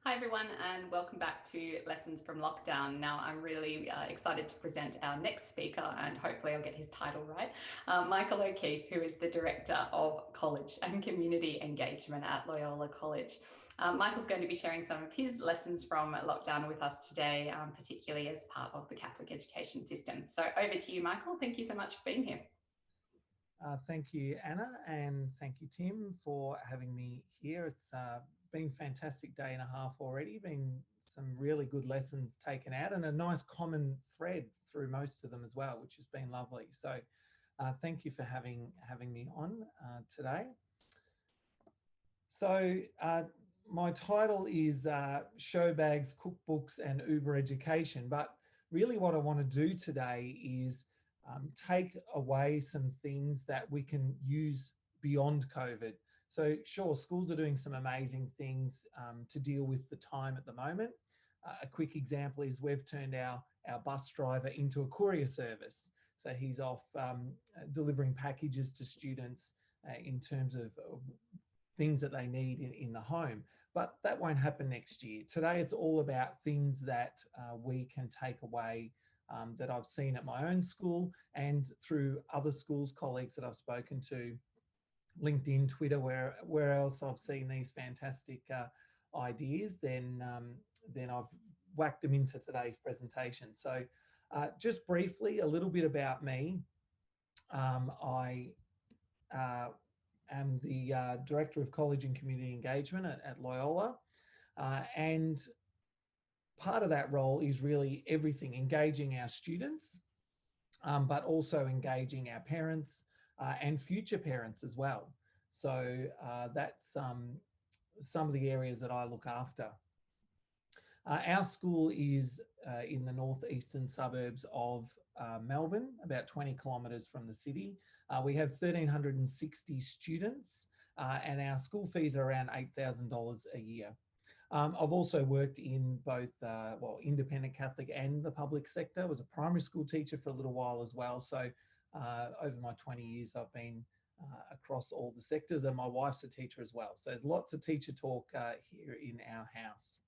Hi everyone, and welcome back to Lessons from Lockdown. Now I'm really excited to present our next speaker, and hopefully I'll get his title right, Michael O'Keefe, who is the Director of College and Community Engagement at Loyola College. Michael's going to be sharing some of his lessons from lockdown with us today, particularly as part of the Catholic education system. So over to you, Michael. Thank you so much for being here. Thank you, Anna, and thank you, Tim, for having me here. It's been a fantastic day and a half already, been some really good lessons taken out and a nice common thread through most of them as well, which has been lovely. So thank you for having me on today. So my title is Showbags, Cookbooks and Uber Education, but really what I want to do today is take away some things that we can use beyond COVID. So sure, schools are doing some amazing things to deal with the time at the moment. A quick example is we've turned our bus driver into a courier service. So he's off delivering packages to students in terms of things that they need in the home. But that won't happen next year. Today, it's all about things that we can take away that I've seen at my own school and through other schools, colleagues that I've spoken to, LinkedIn, Twitter, where else I've seen these fantastic ideas, then I've whacked them into today's presentation. So just briefly, a little bit about me. I am the Director of College and Community Engagement at Loyola. And part of that role is really everything, engaging our students, but also engaging our parents and future parents as well. So that's some of the areas that I look after. Our school is in the northeastern suburbs of Melbourne, about 20 kilometres from the city. We have 1,360 students and our school fees are around $8,000 a year. I've also worked in both, independent Catholic and the public sector. I was a primary school teacher for a little while as well. So over my 20 years, I've been across all the sectors, and my wife's a teacher as well. So there's lots of teacher talk here in our house.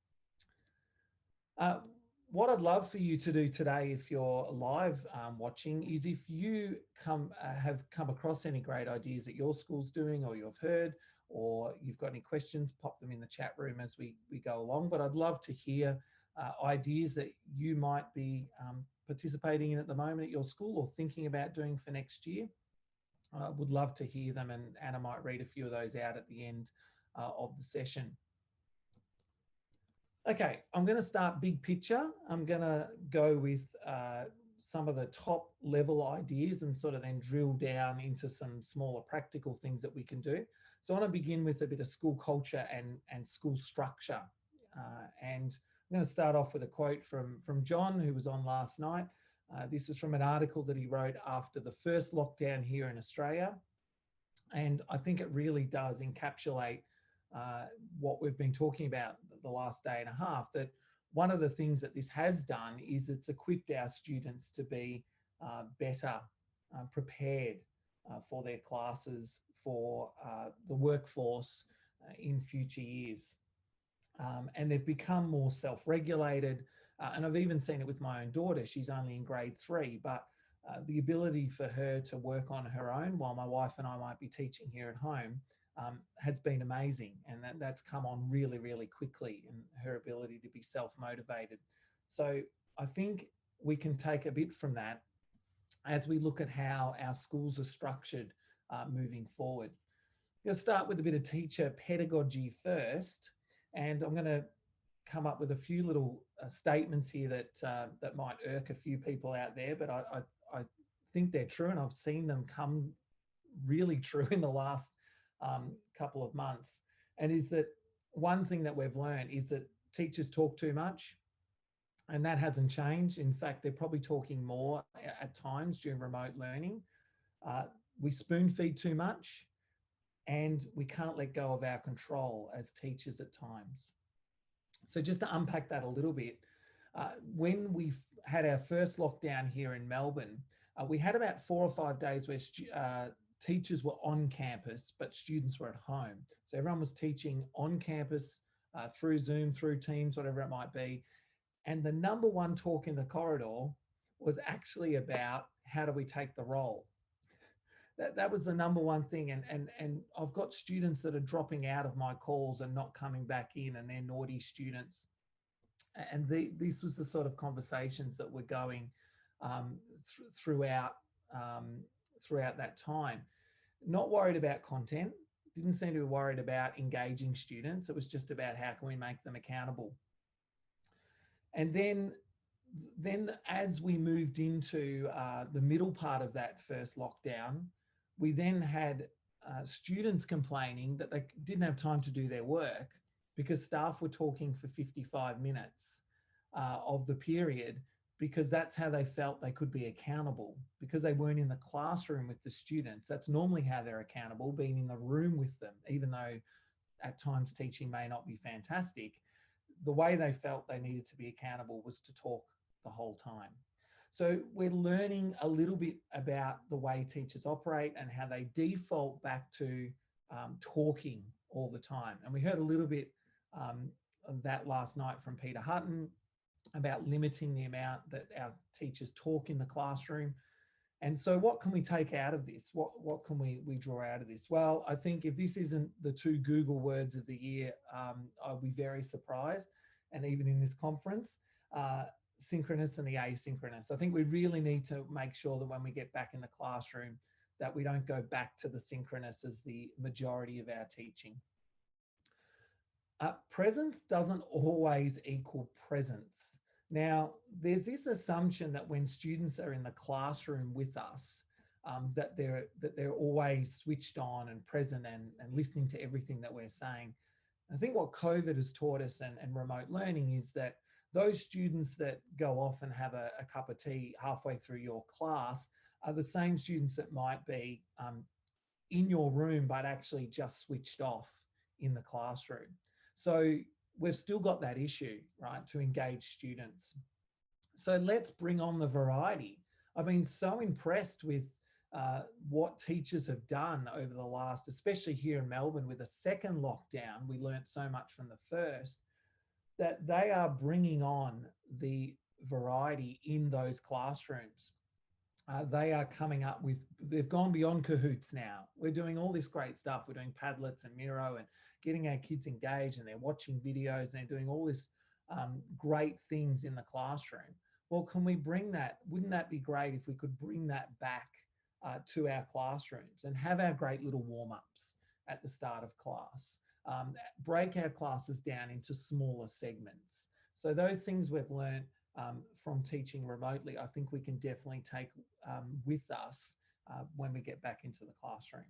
What I'd love for you to do today, if you're live watching, is if you have come across any great ideas that your school's doing or you've heard, or you've got any questions, pop them in the chat room as we go along. But I'd love to hear ideas that you might be participating in at the moment at your school or thinking about doing for next year. I would love to hear them, and Anna might read a few of those out at the end of the session. Okay, I'm going to start big picture. I'm going to go with some of the top level ideas and sort of then drill down into some smaller practical things that we can do. So I want to begin with a bit of school culture and school structure. And I'm going to start off with a quote from John, who was on last night. This is from an article that he wrote after the first lockdown here in Australia. And I think it really does encapsulate what we've been talking about the last day and a half, that one of the things that this has done is it's equipped our students to be better prepared for their classes, for the workforce in future years. And they've become more self-regulated. And I've even seen it with my own daughter. She's only in grade 3, but the ability for her to work on her own while my wife and I might be teaching here at home has been amazing. And that's come on really, really quickly, and her ability to be self-motivated. So I think we can take a bit from that as we look at how our schools are structured moving forward. I'm going to start with a bit of teacher pedagogy first, and I'm going to come up with a few little statements here that might irk a few people out there, but I think they're true, and I've seen them come really true in the last couple of months. And is that one thing that we've learned is that teachers talk too much, and that hasn't changed. In fact, they're probably talking more at times during remote learning. We spoon feed too much, and we can't let go of our control as teachers at times. So just to unpack that a little bit, when we had our first lockdown here in Melbourne, we had about 4 or 5 days where teachers were on campus, but students were at home. So everyone was teaching on campus through Zoom, through Teams, whatever it might be. And the number one talk in the corridor was actually about how do we take the role. That was the number one thing. And I've got students that are dropping out of my calls and not coming back in, and they're naughty students. And this was the sort of conversations that were going throughout that time. Not worried about content, didn't seem to be worried about engaging students. It was just about how can we make them accountable. And then as we moved into the middle part of that first lockdown, we then had students complaining that they didn't have time to do their work because staff were talking for 55 minutes of the period, because that's how they felt they could be accountable, because they weren't in the classroom with the students. That's normally how they're accountable, being in the room with them, even though at times teaching may not be fantastic. The way they felt they needed to be accountable was to talk the whole time. So we're learning a little bit about the way teachers operate and how they default back to talking all the time. And we heard a little bit of that last night from Peter Hutton about limiting the amount that our teachers talk in the classroom. And so what can we take out of this? What can we draw out of this? Well, I think if this isn't the 2 Google words of the year, I'll be very surprised. And even in this conference, synchronous and the asynchronous. I think we really need to make sure that when we get back in the classroom, that we don't go back to the synchronous as the majority of our teaching. Presence doesn't always equal presence. Now, there's this assumption that when students are in the classroom with us, that they're always switched on and present and listening to everything that we're saying. I think what COVID has taught us and remote learning is that those students that go off and have a cup of tea halfway through your class are the same students that might be in your room, but actually just switched off in the classroom. So we've still got that issue, right, to engage students. So let's bring on the variety. I've been so impressed with what teachers have done over the last, especially here in Melbourne with a second lockdown. We learnt so much from the first, that they are bringing on the variety in those classrooms. They are coming up with, they've gone beyond Cahoots now. We're doing all this great stuff. We're doing Padlets and Miro and getting our kids engaged, and they're watching videos and they're doing all this great things in the classroom. Well, can we bring that? Wouldn't that be great if we could bring that back to our classrooms and have our great little warm-ups at the start of class? Break our classes down into smaller segments. So those things we've learned from teaching remotely, I think we can definitely take with us when we get back into the classroom.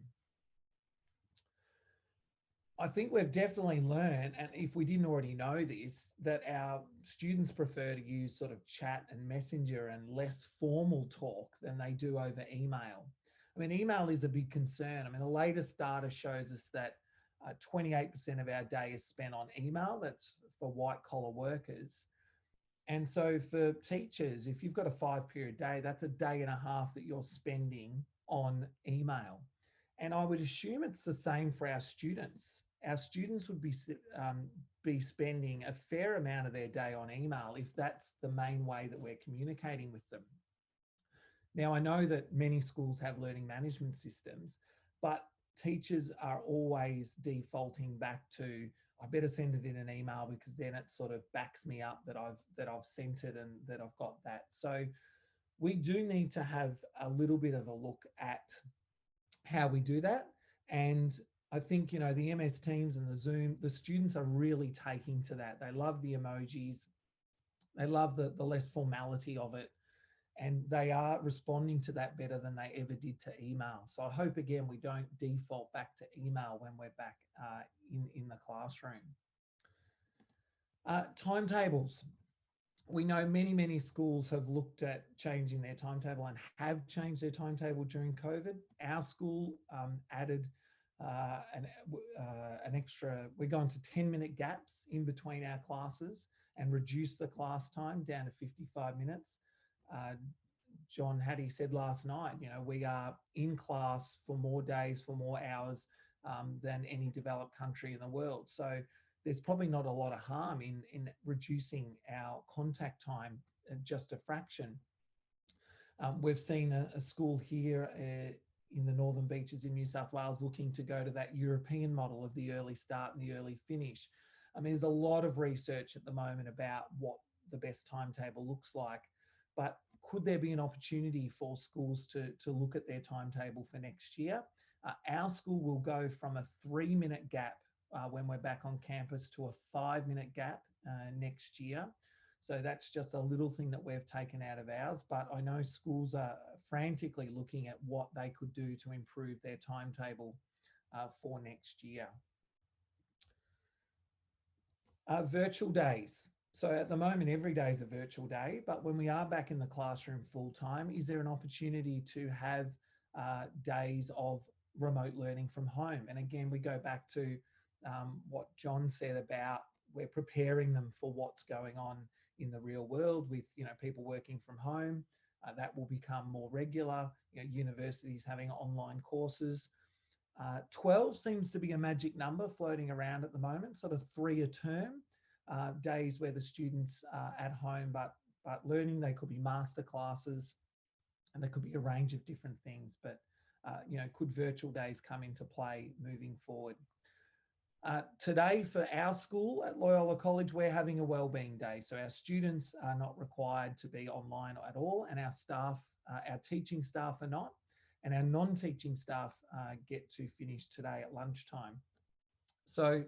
I think we've definitely learned, and if we didn't already know this, that our students prefer to use sort of chat and messenger and less formal talk than they do over email. I mean, email is a big concern. I mean, the latest data shows us that 28% of our day is spent on email. That's for white collar workers. And so for teachers, if you've got a 5-period day, that's a day and a half that you're spending on email. And I would assume it's the same for our students. Our students would be spending a fair amount of their day on email if that's the main way that we're communicating with them. Now, I know that many schools have learning management systems, but teachers are always defaulting back to, I better send it in an email because then it sort of backs me up that I've sent it and that I've got that. So we do need to have a little bit of a look at how we do that. And I think, you know, the MS Teams and the Zoom, the students are really taking to that. They love the emojis. They love the less formality of it. And they are responding to that better than they ever did to email. So I hope, again, we don't default back to email when we're back in the classroom. Timetables. We know many schools have looked at changing their timetable and have changed their timetable during COVID. Our school added an extra, we're going to 10-minute gaps in between our classes and reduce the class time down to 55 minutes. John Hattie said last night, you know, we are in class for more days, for more hours than any developed country in the world. So there's probably not a lot of harm in reducing our contact time just a fraction. We've seen a school here in the Northern Beaches in New South Wales looking to go to that European model of the early start and the early finish. I mean, there's a lot of research at the moment about what the best timetable looks like, but could there be an opportunity for schools to look at their timetable for next year? Our school will go from a 3-minute gap when we're back on campus to a 5-minute gap next year. So that's just a little thing that we've taken out of ours, but I know schools are frantically looking at what they could do to improve their timetable for next year. Virtual days. So at the moment, every day is a virtual day, but when we are back in the classroom full time, is there an opportunity to have days of remote learning from home? And again, we go back to what John said about we're preparing them for what's going on in the real world with, you know, people working from home. That will become more regular. You know, universities having online courses. 12 seems to be a magic number floating around at the moment, sort of 3 a term, days where the students are at home but learning. They could be master classes and there could be a range of different things, but you know, could virtual days come into play moving forward? Today for our school at Loyola College, we're having a wellbeing day. So our students are not required to be online at all, and our staff, our teaching staff are not, and our non-teaching staff get to finish today at lunchtime. So,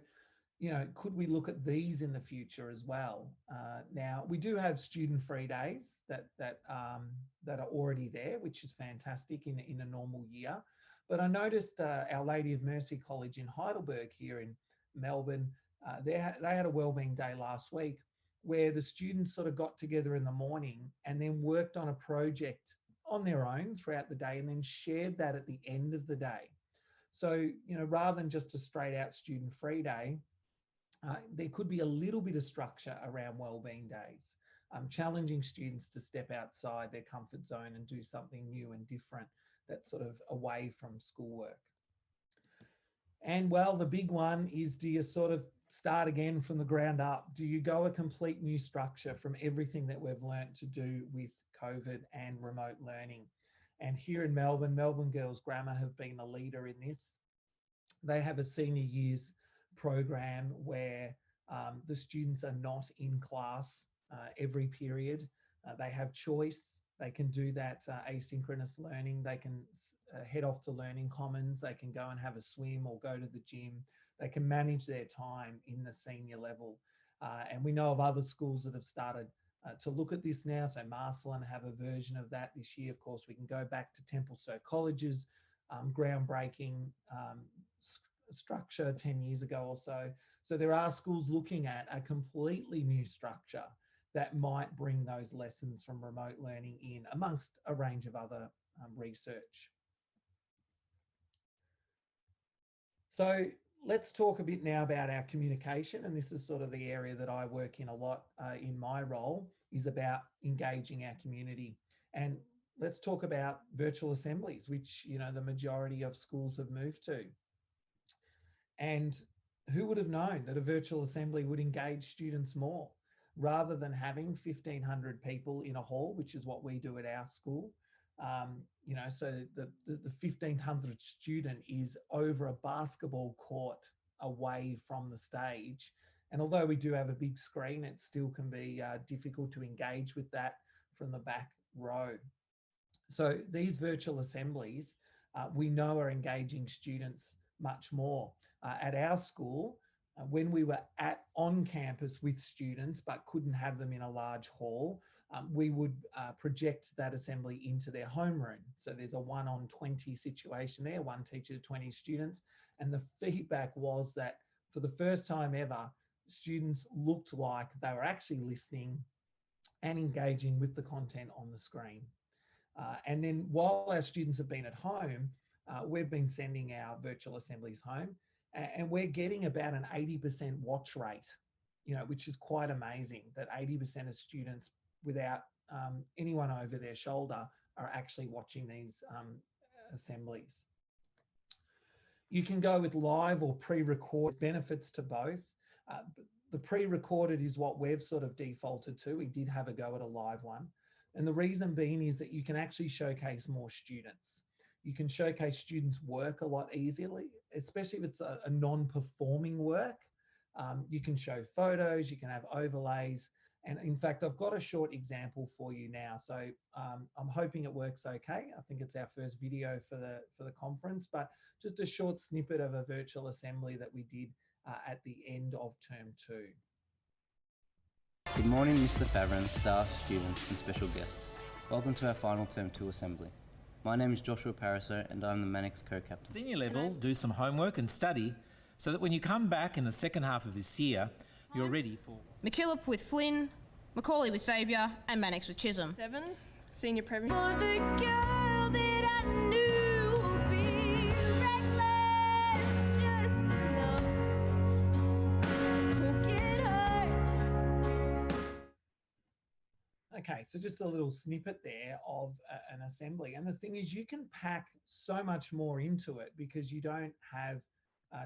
you know, could we look at these in the future as well? Now, we do have student-free days that are already there, which is fantastic in a normal year. But I noticed Our Lady of Mercy College in Heidelberg here in Melbourne, they had a wellbeing day last week where the students sort of got together in the morning and then worked on a project on their own throughout the day and then shared that at the end of the day. So, you know, rather than just a straight out student-free day, there could be a little bit of structure around wellbeing days, challenging students to step outside their comfort zone and do something new and different that's sort of away from schoolwork. And well, the big one is, do you sort of start again from the ground up? Do you go a complete new structure from everything that we've learned to do with COVID and remote learning? And here in Melbourne, Melbourne Girls Grammar have been the leader in this. They have a senior years program where the students are not in class every period. They have choice. They can do that asynchronous learning. They can head off to Learning Commons. They can go and have a swim or go to the gym. They can manage their time in the senior level. And we know of other schools that have started to look at this now. So Marcelin have a version of that this year. Of course, we can go back to Templestowe College's groundbreaking structure 10 years ago or so. So there are schools looking at a completely new structure that might bring those lessons from remote learning in amongst a range of other research. So let's talk a bit now about our communication. And this is sort of the area that I work in a lot in my role, is about engaging our community. And let's talk about virtual assemblies, which, you know, the majority of schools have moved to. And who would have known that a virtual assembly would engage students more? Rather than having 1,500 people in a hall, which is what we do at our school, you know, so the 1,500th student is over a basketball court away from the stage. And although we do have a big screen, it still can be difficult to engage with that from the back row. So these virtual assemblies, we know are engaging students much more. At our school, when we were on campus with students but couldn't have them in a large hall, we would project that assembly into their homeroom. So there's a 1-on-20 situation there, one teacher to 20 students. And the feedback was that for the first time ever, students looked like they were actually listening and engaging with the content on the screen. And then while our students have been at home, we've been sending our virtual assemblies home, and we're getting about an 80% watch rate, you know, which is quite amazing, that 80% of students without anyone over their shoulder are actually watching these assemblies. You can go with live or pre-record, benefits to both. The pre-recorded is what we've sort of defaulted to. We did have a go at a live one. And the reason being is that you can actually showcase more students. You can showcase students' work a lot easily, especially if it's a non-performing work. You can show photos, you can have overlays. And in fact, I've got a short example for you now. So I'm hoping it works okay. I think it's our first video for the conference, but just a short snippet of a virtual assembly that we did at the end of term 2. Good morning, Mr. Favren, staff, students and special guests. Welcome to our final term 2 assembly. My name is Joshua Pariso and I'm the Mannix co-captain. Senior level, do some homework and study so that when you come back in the second half of this year, you're ready for... McKillop with Flynn, Macaulay with Saviour and Mannix with Chisholm. 7, senior prep. For the girl that I knew would be reckless just enough to get hurt. Okay, so just a little snippet there of an assembly. And the thing is, you can pack so much more into it because you don't have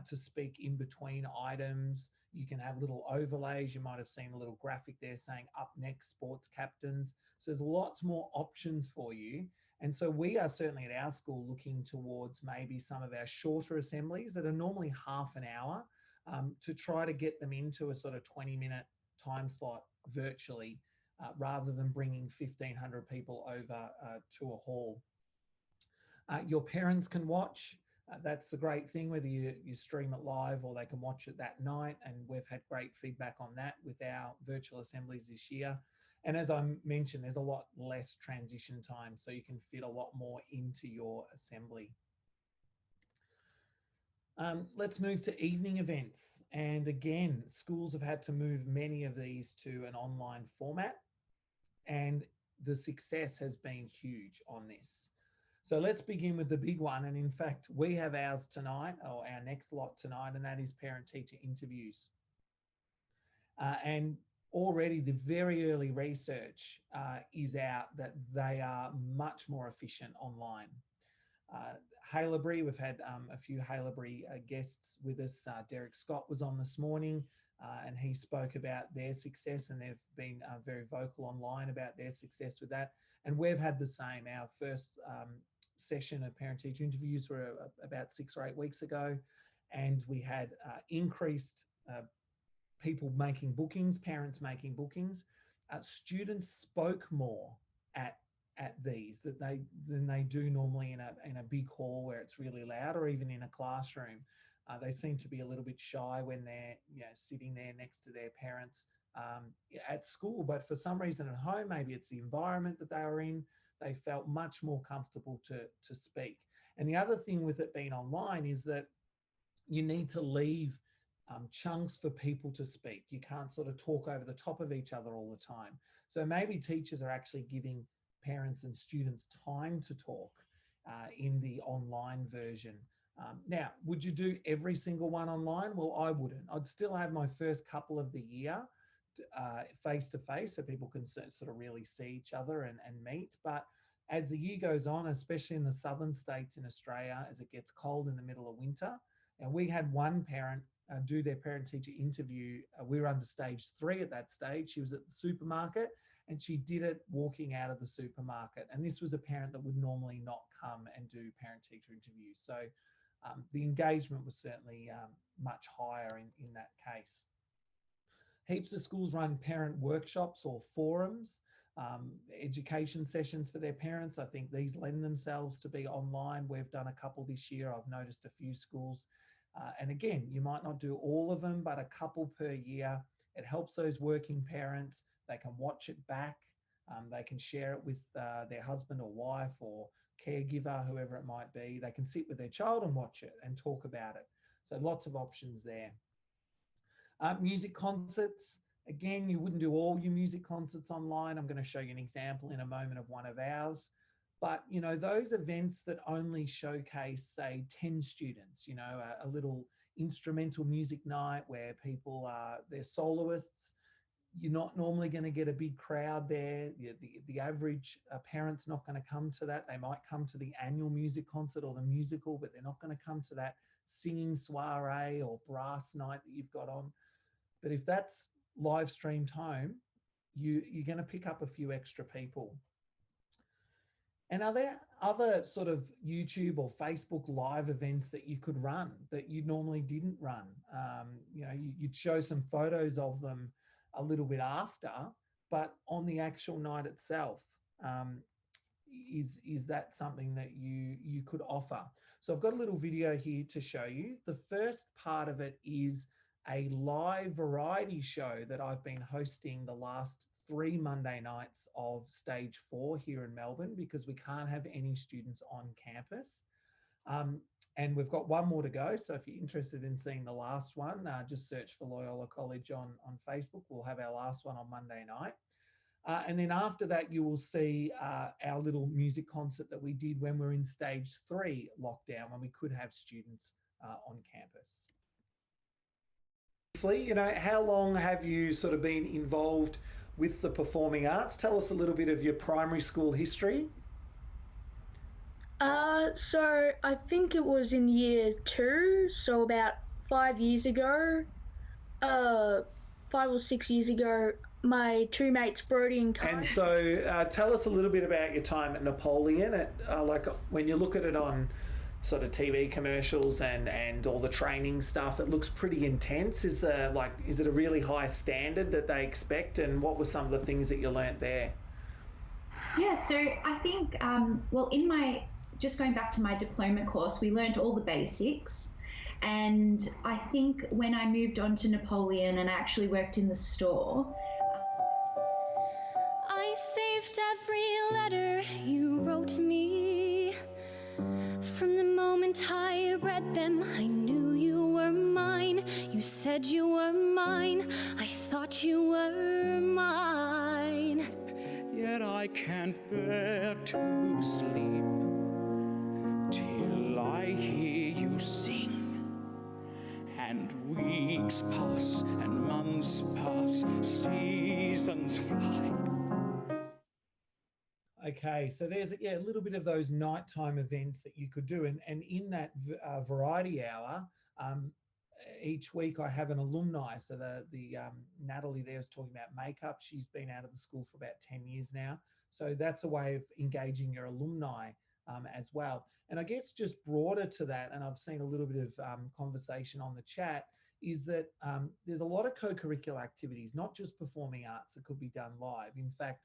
to speak in between items. You can have little overlays. You might have seen a little graphic there saying up next sports captains. So there's lots more options for you. And so we are certainly at our school looking towards maybe some of our shorter assemblies that are normally half an hour to try to get them into a sort of 20-minute time slot virtually rather than bringing 1,500 people over to a hall. Your parents can watch. That's the great thing, whether you stream it live or they can watch it that night. And we've had great feedback on that with our virtual assemblies this year. And as I mentioned, there's a lot less transition time, so you can fit a lot more into your assembly. Let's move to evening events. And again, schools have had to move many of these to an online format, and the success has been huge on this. So let's begin with the big one. And in fact, we have ours tonight, or our next lot tonight, and that is parent-teacher interviews. And already the very early research is out that they are much more efficient online. Haileybury, we've had a few Haileybury guests with us. Derek Scott was on this morning and he spoke about their success, and they've been very vocal online about their success with that. And we've had the same. Our first session of parent-teacher interviews were about 6 or 8 weeks ago, and we had increased people making bookings, parents making bookings. Students spoke more at these than they do normally in a big hall where it's really loud, or even in a classroom. They seem to be a little bit shy when they're sitting there next to their parents at school, but for some reason at home, maybe it's the environment that they were in, they felt much more comfortable to speak. And the other thing with it being online is that you need to leave chunks for people to speak. You can't sort of talk over the top of each other all the time. So maybe teachers are actually giving parents and students time to talk in the online version. Now, would you do every single one online? Well, I wouldn't. I'd still have my first couple of the year face-to-face so people can sort of really see each other and meet. But as the year goes on, especially in the southern states in Australia, as it gets cold in the middle of winter, and we had one parent do their parent-teacher interview. We were under stage 3 at that stage. She was at the supermarket and she did it walking out of the supermarket. And this was a parent that would normally not come and do parent-teacher interviews. So the engagement was certainly much higher in that case. Heaps of schools run parent workshops or forums, education sessions for their parents. I think these lend themselves to be online. We've done a couple this year. I've noticed a few schools. And again, you might not do all of them, but a couple per year. It helps those working parents. They can watch it back. They can share it with their husband or wife or caregiver, whoever it might be. They can sit with their child and watch it and talk about it. So lots of options there. Music concerts. Again, you wouldn't do all your music concerts online. I'm going to show you an example in a moment of one of ours. But, you know, those events that only showcase, say, 10 students, you know, a little instrumental music night where people are, they're soloists, you're not normally going to get a big crowd there. The average parent's not going to come to that. They might come to the annual music concert or the musical, but they're not going to come to that singing soiree or brass night that you've got on. But if that's live streamed home, you're going to pick up a few extra people. And are there other sort of YouTube or Facebook live events that you could run that you normally didn't run? You know, you'd show some photos of them a little bit after, but on the actual night itself, is that something that you could offer? So I've got a little video here to show you. The first part of it is a live variety show that I've been hosting the last 3 Monday nights of stage 4 here in Melbourne, because we can't have any students on campus. And we've got one more to go. So if you're interested in seeing the last one, just search for Loyola College on Facebook. We'll have our last one on Monday night. And then after that, you will see our little music concert that we did when we're in stage 3 lockdown, when we could have students on campus. You know, how long have you sort of been involved with the performing arts? Tell us a little bit of your primary school history. So I think it was in year 2, so about 5 years ago, 5 or 6 years ago, my 2 mates, Brody and Kai. And so tell us a little bit about your time at Napoleon. Like when you look at it on sort of TV commercials and all the training stuff, it looks pretty intense. Is it a really high standard that they expect? And what were some of the things that you learnt there? Yeah, so I think, just going back to my diploma course, we learnt all the basics. And I think when I moved on to Napoleon and I actually worked in the store, I saved every letter you wrote me. From the moment I read them, I knew you were mine. You said you were mine. I thought you were mine. Yet I can't bear to sleep till I hear you sing. And weeks pass and months pass, seasons fly. Okay, so there's a little bit of those nighttime events that you could do. And in that variety hour, each week I have an alumni. So the Natalie there was talking about makeup. She's been out of the school for about 10 years now. So that's a way of engaging your alumni as well. And I guess just broader to that, and I've seen a little bit of conversation on the chat, is that there's a lot of co-curricular activities, not just performing arts, that could be done live. In fact,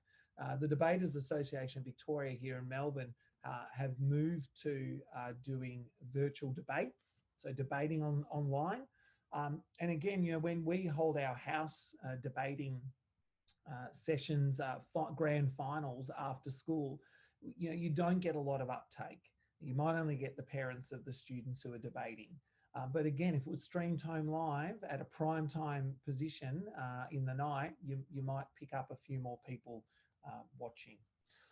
the Debaters Association Victoria here in Melbourne have moved to doing virtual debates, so debating online. And again, you know, when we hold our house debating sessions, grand finals after school, you know, you don't get a lot of uptake. You might only get the parents of the students who are debating. But again, if it was streamed home live at a prime time position in the night, you might pick up a few more people watching.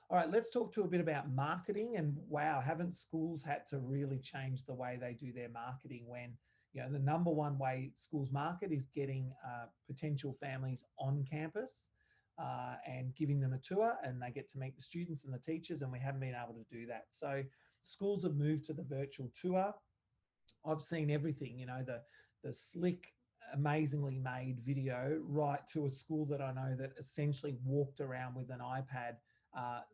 All right, let's talk to a bit about marketing. And wow, haven't schools had to really change the way they do their marketing when, you know, the number one way schools market is getting potential families on campus and giving them a tour, and they get to meet the students and the teachers, and we haven't been able to do that. So schools have moved to the virtual tour. I've seen everything, you know, the slick, amazingly made video, right to a school that I know that essentially walked around with an iPad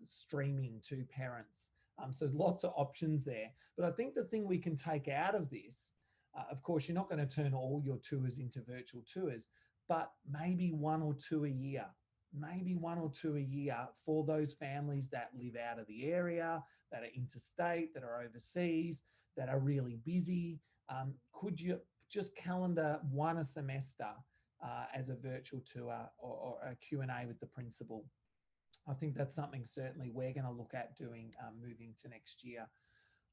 streaming to parents. So there's lots of options there. But I think the thing we can take out of this, of course, you're not going to turn all your tours into virtual tours, but maybe 1 or 2 a year, for those families that live out of the area, that are interstate, that are overseas, that are really busy. Could you just calendar one a semester as a virtual tour or a Q&A with the principal? I think that's something certainly we're going to look at doing moving to next year.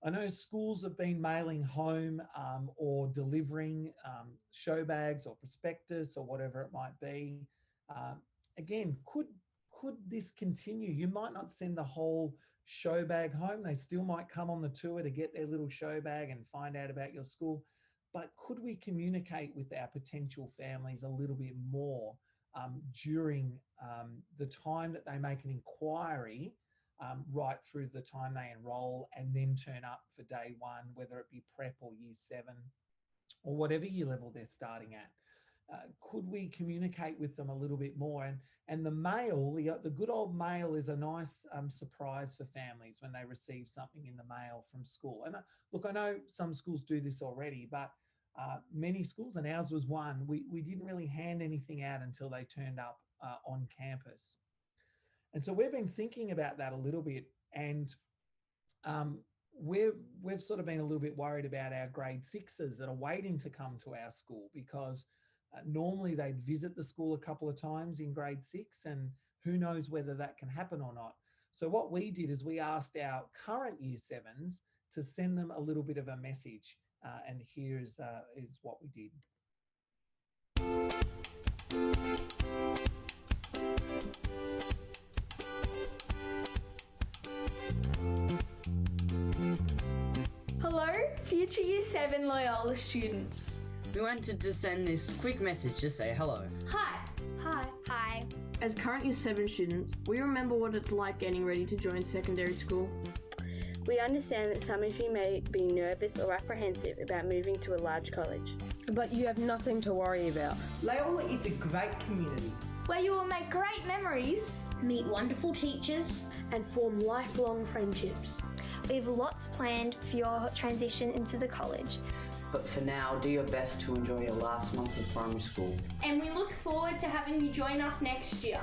I know schools have been mailing home or delivering showbags or prospectus or whatever it might be. Again, could this continue? You might not send the whole showbag home. They still might come on the tour to get their little showbag and find out about your school. But could we communicate with our potential families a little bit more during the time that they make an inquiry, right through the time they enroll and then turn up for day 1, whether it be prep or year 7 or whatever year level they're starting at? could we communicate with them a little bit more? And the mail, the good old mail is a nice surprise for families when they receive something in the mail from school. And look, I know some schools do this already, but many schools, and ours was one, we didn't really hand anything out until they turned up on campus. And so we've been thinking about that a little bit, and we've sort of been a little bit worried about our grade sixes that are waiting to come to our school, because normally they'd visit the school a couple of times in grade 6, and who knows whether that can happen or not. So what we did is we asked our current year 7s to send them a little bit of a message, and here is what we did. Hello, future Year 7 Loyola students. We wanted to send this quick message to say hello. Hi. Hi. Hi. As current Year 7 students, we remember what it's like getting ready to join secondary school. We understand that some of you may be nervous or apprehensive about moving to a large college. But you have nothing to worry about. Loyola is a great community where you will make great memories, meet wonderful teachers, and form lifelong friendships. We have lots planned for your transition into the college. But for now, do your best to enjoy your last months of primary school. And we look forward to having you join us next year.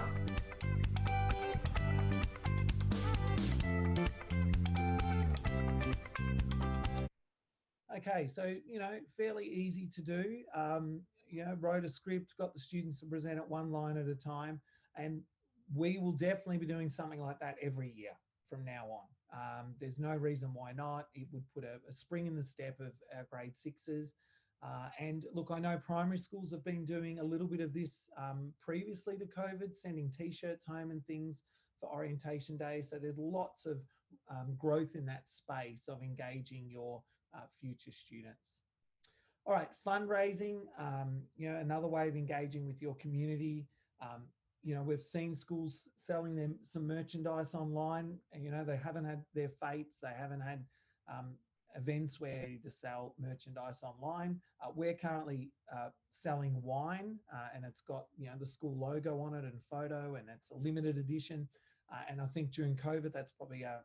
Okay, so, fairly easy to do. Wrote a script, got the students to present it one line at a time, and we will definitely be doing something like that every year from now on. There's no reason why not. It would put a spring in the step of our grade 6s. And look, I know primary schools have been doing a little bit of this previously to COVID, sending t-shirts home and things for orientation day. So there's lots of growth in that space of engaging your future students. All right, fundraising, another way of engaging with your community. We've seen schools selling them some merchandise online. They haven't had their fates. They haven't had events where to sell merchandise online. We're currently selling wine, and it's got the school logo on it and photo, and it's a limited edition. And I think during COVID, that's probably a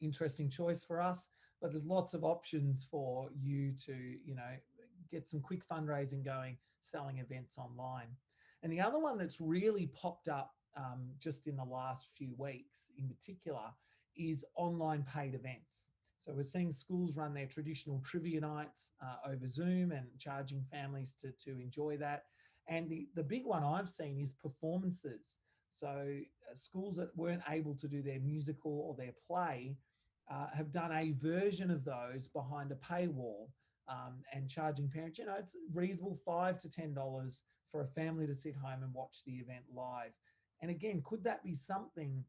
interesting choice for us. But there's lots of options for you to get some quick fundraising going, selling events online. And the other one that's really popped up just in the last few weeks in particular is online paid events. So we're seeing schools run their traditional trivia nights over Zoom and charging families to enjoy that. And the big one I've seen is performances. So schools that weren't able to do their musical or their play have done a version of those behind a paywall and charging parents, it's reasonable $5 to $10 for a family to sit home and watch the event live. And again, could that be something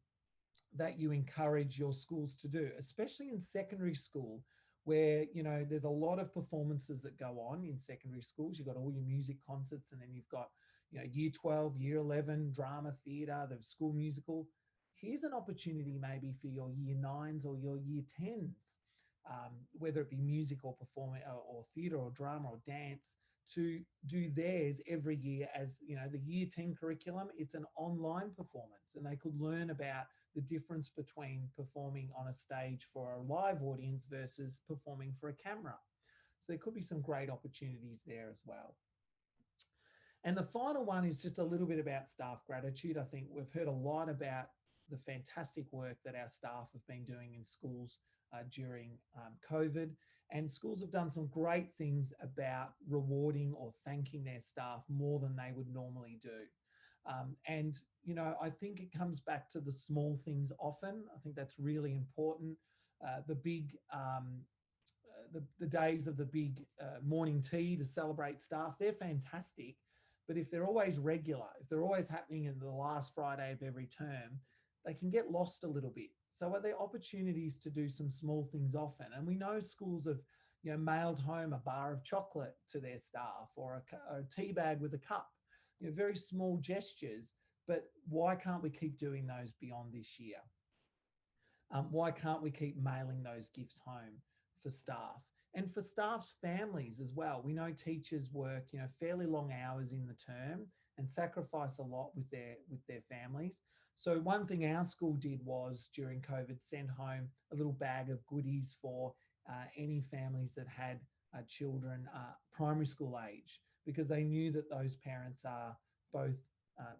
that you encourage your schools to do, especially in secondary school, where, there's a lot of performances that go on in secondary schools. You've got all your music concerts, and then you've got, year 12, year 11, drama, theatre, the school musical. Here's an opportunity maybe for your year 9s or your year 10s, whether it be music or performing or theatre or drama or dance, to do theirs every year as, the year 10 curriculum. It's an online performance, and they could learn about the difference between performing on a stage for a live audience versus performing for a camera. So there could be some great opportunities there as well. And the final one is just a little bit about staff gratitude. I think we've heard a lot about the fantastic work that our staff have been doing in schools during COVID. And schools have done some great things about rewarding or thanking their staff more than they would normally do. I think it comes back to the small things often. I think that's really important. The days of the big morning tea to celebrate staff, they're fantastic. But if they're always regular, if they're always happening in the last Friday of every term, they can get lost a little bit. So are there opportunities to do some small things often? And we know schools have, mailed home a bar of chocolate to their staff, or a tea bag with a cup, very small gestures. But why can't we keep doing those beyond this year? Why can't we keep mailing those gifts home for staff? And for staff's families as well. We know teachers work, fairly long hours in the term and sacrifice a lot with their families. So one thing our school did was during COVID send home a little bag of goodies for any families that had children primary school age, because they knew that those parents are both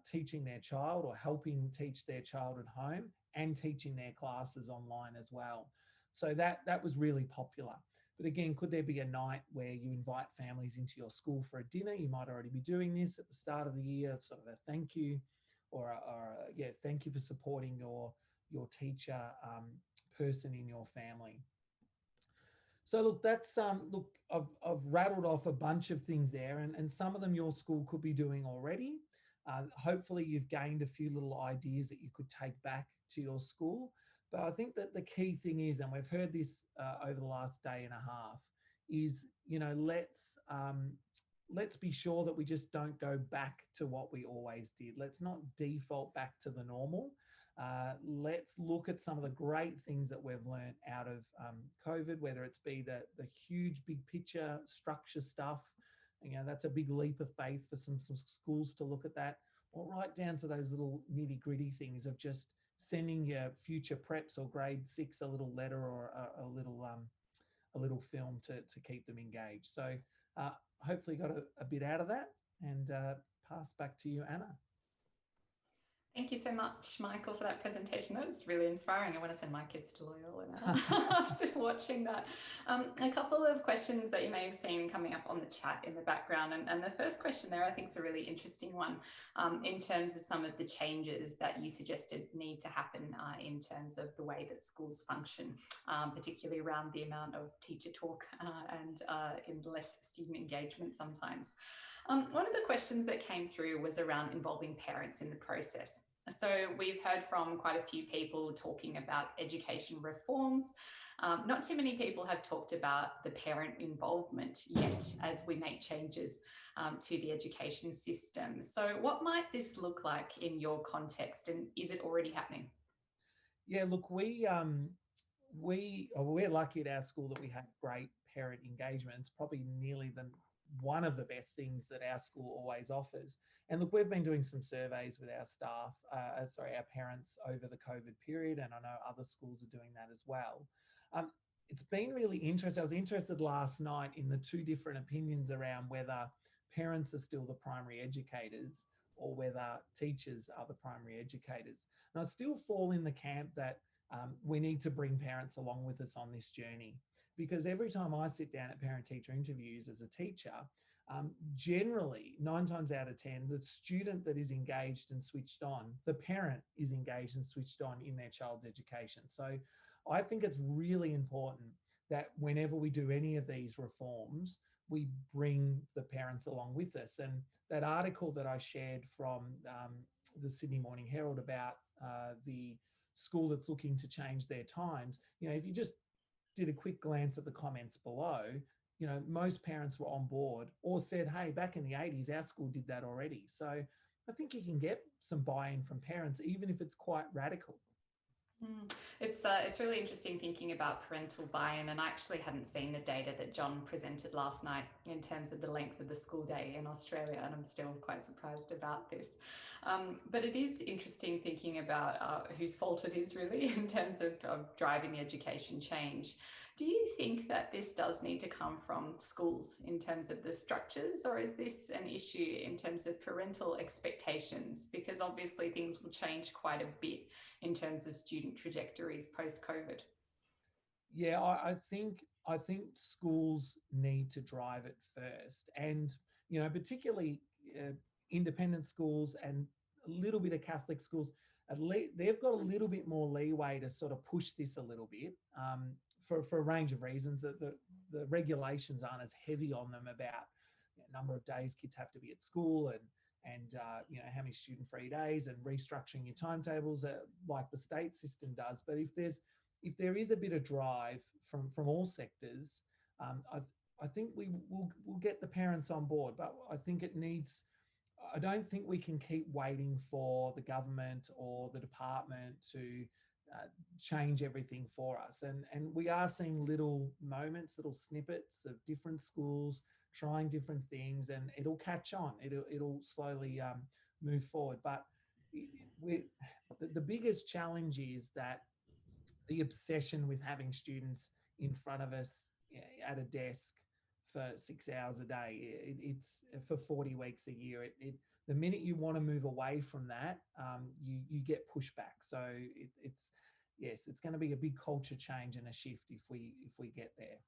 teaching their child or helping teach their child at home and teaching their classes online as well. So that was really popular. But again, could there be a night where you invite families into your school for a dinner? You might already be doing this at the start of the year, sort of a thank you, or thank you for supporting your teacher person in your family. So look, that's I've rattled off a bunch of things there, and some of them your school could be doing already. Hopefully you've gained a few little ideas that you could take back to your school. But I think that the key thing is, and we've heard this over the last day and a half, is, let's be sure that we just don't go back to what we always did. Let's not default back to the normal. Let's look at some of the great things that we've learned out of COVID, whether it's be the huge big picture structure stuff. That's a big leap of faith for some schools to look at that, or right down to those little nitty gritty things of just sending your future preps or grade 6 a little letter or a little film to keep them engaged. So hopefully got a bit out of that, and pass back to you, Anna. Thank you so much, Michael, for that presentation. That was really inspiring. I want to send my kids to Loyola now after watching that. A couple of questions that you may have seen coming up on the chat in the background. And the first question there, I think, is a really interesting one in terms of some of the changes that you suggested need to happen in terms of the way that schools function, particularly around the amount of teacher talk and in less student engagement sometimes. One of the questions that came through was around involving parents in the process. So we've heard from quite a few people talking about education reforms. Not too many people have talked about the parent involvement yet as we make changes to the education system. So what might this look like in your context, and is it already happening? Yeah, look, we're lucky at our school that we have great parent engagement. It's probably nearly one of the best things that our school always offers. And look, we've been doing some surveys with our staff, our parents over the COVID period, and I know other schools are doing that as well. It's been really interesting. I was interested last night in the two different opinions around whether parents are still the primary educators or whether teachers are the primary educators. And I still fall in the camp that we need to bring parents along with us on this journey. Because every time I sit down at parent-teacher interviews as a teacher, generally 9 times out of 10, the student that is engaged and switched on, the parent is engaged and switched on in their child's education. So I think it's really important that whenever we do any of these reforms, we bring the parents along with us. And that article that I shared from the Sydney Morning Herald about the school that's looking to change their times, if you just did a quick glance at the comments below, most parents were on board or said, hey, back in the 80s, our school did that already. So I think you can get some buy-in from parents, even if it's quite radical. It's really interesting thinking about parental buy-in, and I actually hadn't seen the data that John presented last night in terms of the length of the school day in Australia, and I'm still quite surprised about this. But it is interesting thinking about whose fault it is really in terms of driving the education change. Do you think that this does need to come from schools in terms of the structures, or is this an issue in terms of parental expectations? Because obviously things will change quite a bit in terms of student trajectories post-COVID. Yeah, I think schools need to drive it first, and particularly independent schools and a little bit of Catholic schools. At least they've got a little bit more leeway to sort of push this a little bit. For a range of reasons, that the regulations aren't as heavy on them about number of days kids have to be at school and how many student-free days and restructuring your timetables like the state system does. But if there is a bit of drive from all sectors, I think we'll get the parents on board. But I think I don't think we can keep waiting for the government or the department to change everything for us. And we are seeing little moments, little snippets of different schools trying different things, and it'll catch on. It'll slowly move forward. But the biggest challenge is that the obsession with having students in front of us at a desk for 6 hours a day, it's for 40 weeks a year. The minute you want to move away from that, you get pushback. So it's going to be a big culture change and a shift if we get there.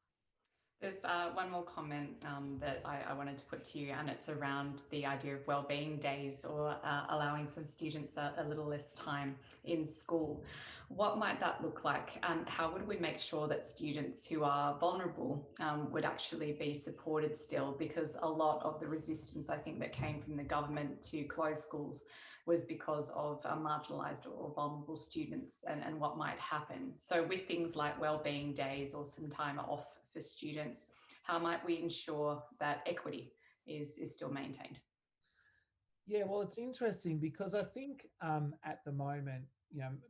There's one more comment that I wanted to put to you, and it's around the idea of wellbeing days, or allowing some students a little less time in school. What might that look like, and how would we make sure that students who are vulnerable would actually be supported still? Because a lot of the resistance, I think, that came from the government to close schools was because of marginalised or vulnerable students and what might happen. So with things like wellbeing days or some time off for students, how might we ensure that equity is still maintained? Yeah, well, it's interesting because I think at the moment,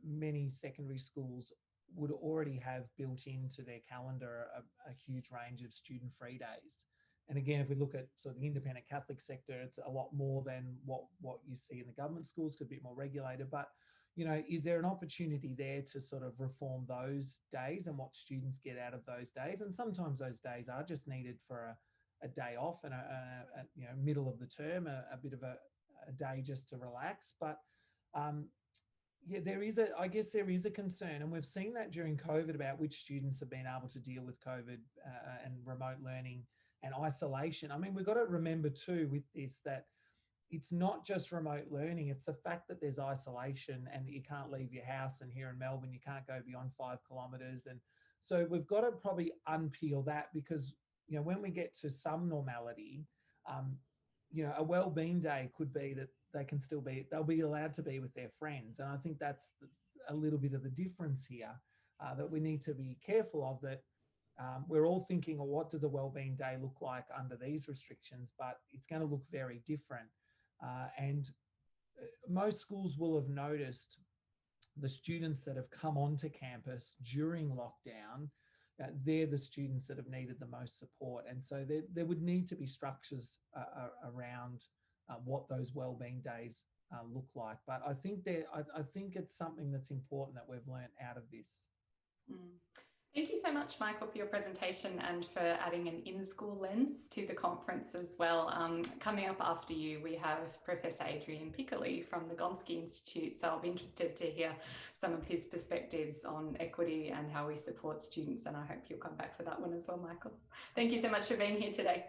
many secondary schools would already have built into their calendar a huge range of student-free days. And again, if we look at sort of the independent Catholic sector, it's a lot more than what you see in the government schools, could be more regulated. But, is there an opportunity there to sort of reform those days and what students get out of those days? And sometimes those days are just needed for a day off and a middle of the term, a bit of a day just to relax. But yeah, I guess there is a concern, and we've seen that during COVID about which students have been able to deal with COVID and remote learning and isolation. I mean, we've got to remember too with this that it's not just remote learning, it's the fact that there's isolation and that you can't leave your house, and here in Melbourne, you can't go beyond 5 kilometres. And so we've got to probably unpeel that, because, when we get to some normality, a wellbeing day could be that they'll be allowed to be with their friends. And I think that's a little bit of the difference here that we need to be careful of, that we're all thinking, well, what does a wellbeing day look like under these restrictions? But it's going to look very different. And most schools will have noticed the students that have come onto campus during lockdown, they're the students that have needed the most support. And so there would need to be structures around what those wellbeing days look like. But I think it's something that's important that we've learned out of this. Thank you so much, Michael, for your presentation and for adding an in-school lens to the conference as well. Coming up after you, we have Professor Adrian Piccoli from the Gonski Institute. So I'll be interested to hear some of his perspectives on equity and how we support students. And I hope you'll come back for that one as well, Michael. Thank you so much for being here today.